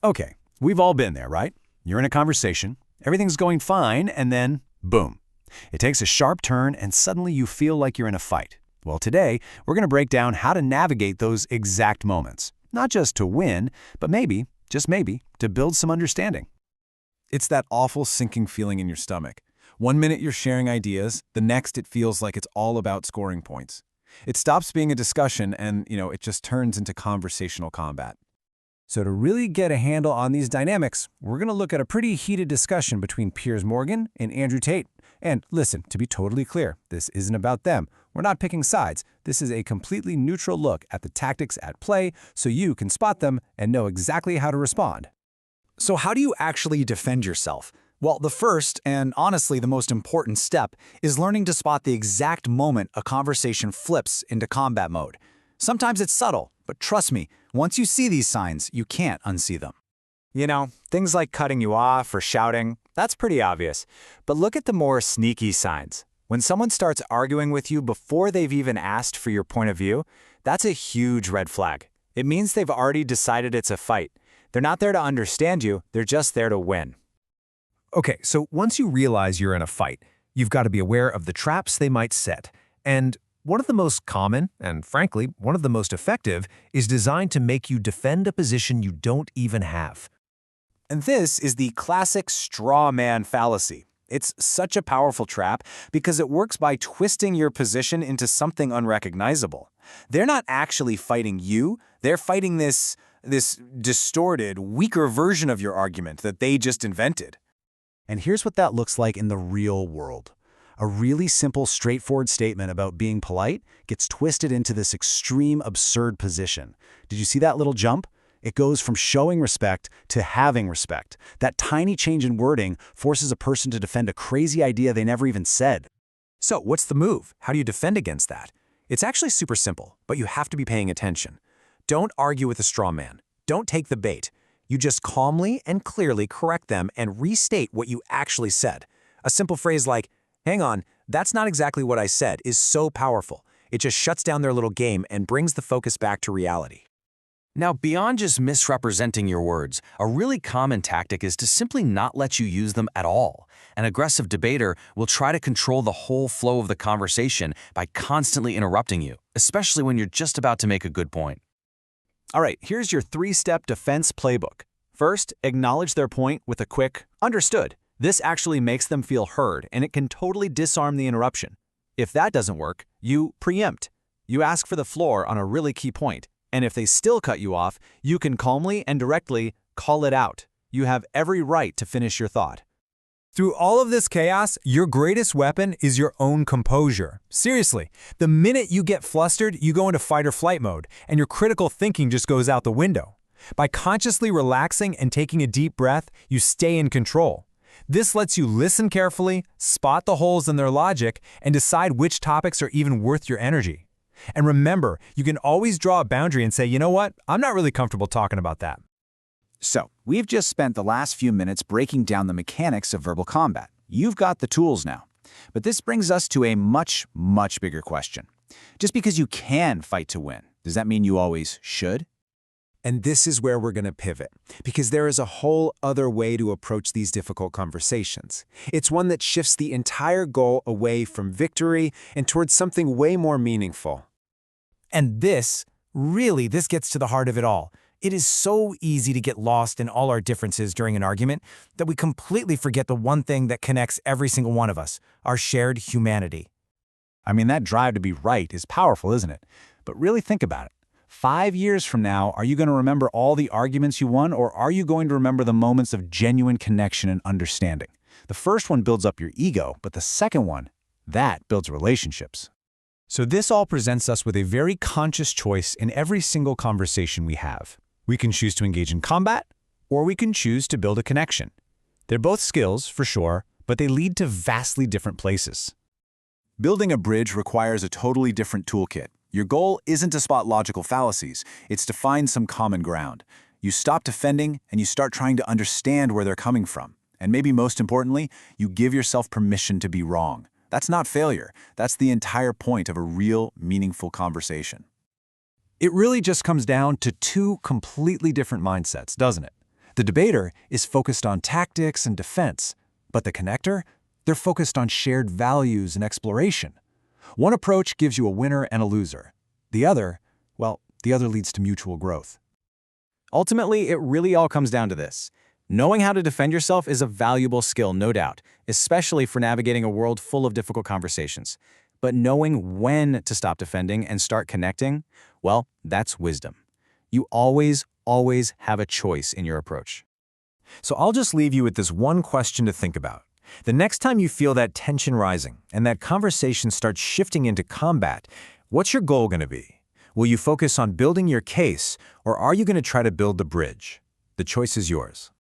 Okay, we've all been there, right? You're in a conversation, everything's going fine, and then, boom. It takes a sharp turn and suddenly you feel like you're in a fight. Well, today, we're going to break down how to navigate those exact moments. Not just to win, but maybe, just maybe, to build some understanding. It's that awful sinking feeling in your stomach. One minute you're sharing ideas, the next it feels like it's all about scoring points. It stops being a discussion and, it just turns into conversational combat. So to really get a handle on these dynamics, we're going to look at a pretty heated discussion between Piers Morgan and Andrew Tate. And listen, to be totally clear, this isn't about them. We're not picking sides. This is a completely neutral look at the tactics at play so you can spot them and know exactly how to respond. So how do you actually defend yourself? Well, the first, and honestly the most important step, is learning to spot the exact moment a conversation flips into combat mode. Sometimes it's subtle, but trust me, once you see these signs, you can't unsee them. Things like cutting you off or shouting, that's pretty obvious. But look at the more sneaky signs. When someone starts arguing with you before they've even asked for your point of view, that's a huge red flag. It means they've already decided it's a fight. They're not there to understand you, they're just there to win. Okay, so once you realize you're in a fight, you've got to be aware of the traps they might set. And one of the most common, and frankly, one of the most effective, is designed to make you defend a position you don't even have. And this is the classic straw man fallacy. It's such a powerful trap because it works by twisting your position into something unrecognizable. They're not actually fighting you, they're fighting this distorted, weaker version of your argument that they just invented. And here's what that looks like in the real world. A really simple, straightforward statement about being polite gets twisted into this extreme, absurd position. Did you see that little jump? It goes from showing respect to having respect. That tiny change in wording forces a person to defend a crazy idea they never even said. So what's the move? How do you defend against that? It's actually super simple, but you have to be paying attention. Don't argue with a straw man. Don't take the bait. You just calmly and clearly correct them and restate what you actually said. A simple phrase like, "Hang on, that's not exactly what I said," is so powerful. It just shuts down their little game and brings the focus back to reality. Now, beyond just misrepresenting your words, a really common tactic is to simply not let you use them at all. An aggressive debater will try to control the whole flow of the conversation by constantly interrupting you, especially when you're just about to make a good point. All right, here's your 3-step defense playbook. First, acknowledge their point with a quick, "Understood." This actually makes them feel heard, and it can totally disarm the interruption. If that doesn't work, you preempt. You ask for the floor on a really key point, and if they still cut you off, you can calmly and directly call it out. You have every right to finish your thought. Through all of this chaos, your greatest weapon is your own composure. Seriously, the minute you get flustered, you go into fight or flight mode, and your critical thinking just goes out the window. By consciously relaxing and taking a deep breath, you stay in control. This lets you listen carefully, spot the holes in their logic, and decide which topics are even worth your energy. And remember, you can always draw a boundary and say, "You know what? I'm not really comfortable talking about that." So, we've just spent the last few minutes breaking down the mechanics of verbal combat. You've got the tools now. But this brings us to a much, much bigger question. Just because you can fight to win, does that mean you always should? And this is where we're going to pivot, because there is a whole other way to approach these difficult conversations. It's one that shifts the entire goal away from victory and towards something way more meaningful. And this gets to the heart of it all. It is so easy to get lost in all our differences during an argument that we completely forget the one thing that connects every single one of us, our shared humanity. I mean, that drive to be right is powerful, isn't it? But really think about it. 5 years from now, are you going to remember all the arguments you won, or are you going to remember the moments of genuine connection and understanding? The first one builds up your ego, but the second one, that builds relationships. So this all presents us with a very conscious choice in every single conversation we have. We can choose to engage in combat, or we can choose to build a connection. They're both skills, for sure, but they lead to vastly different places. Building a bridge requires a totally different toolkit. Your goal isn't to spot logical fallacies, it's to find some common ground. You stop defending and you start trying to understand where they're coming from. And maybe most importantly, you give yourself permission to be wrong. That's not failure. That's the entire point of a real, meaningful conversation. It really just comes down to two completely different mindsets, doesn't it? The debater is focused on tactics and defense, but the connector? They're focused on shared values and exploration. One approach gives you a winner and a loser. The other leads to mutual growth. Ultimately, it really all comes down to this. Knowing how to defend yourself is a valuable skill, no doubt, especially for navigating a world full of difficult conversations. But knowing when to stop defending and start connecting, well, that's wisdom. You always have a choice in your approach. So I'll just leave you with this one question to think about. The next time you feel that tension rising and that conversation starts shifting into combat, what's your goal going to be? Will you focus on building your case, or are you going to try to build the bridge? The choice is yours.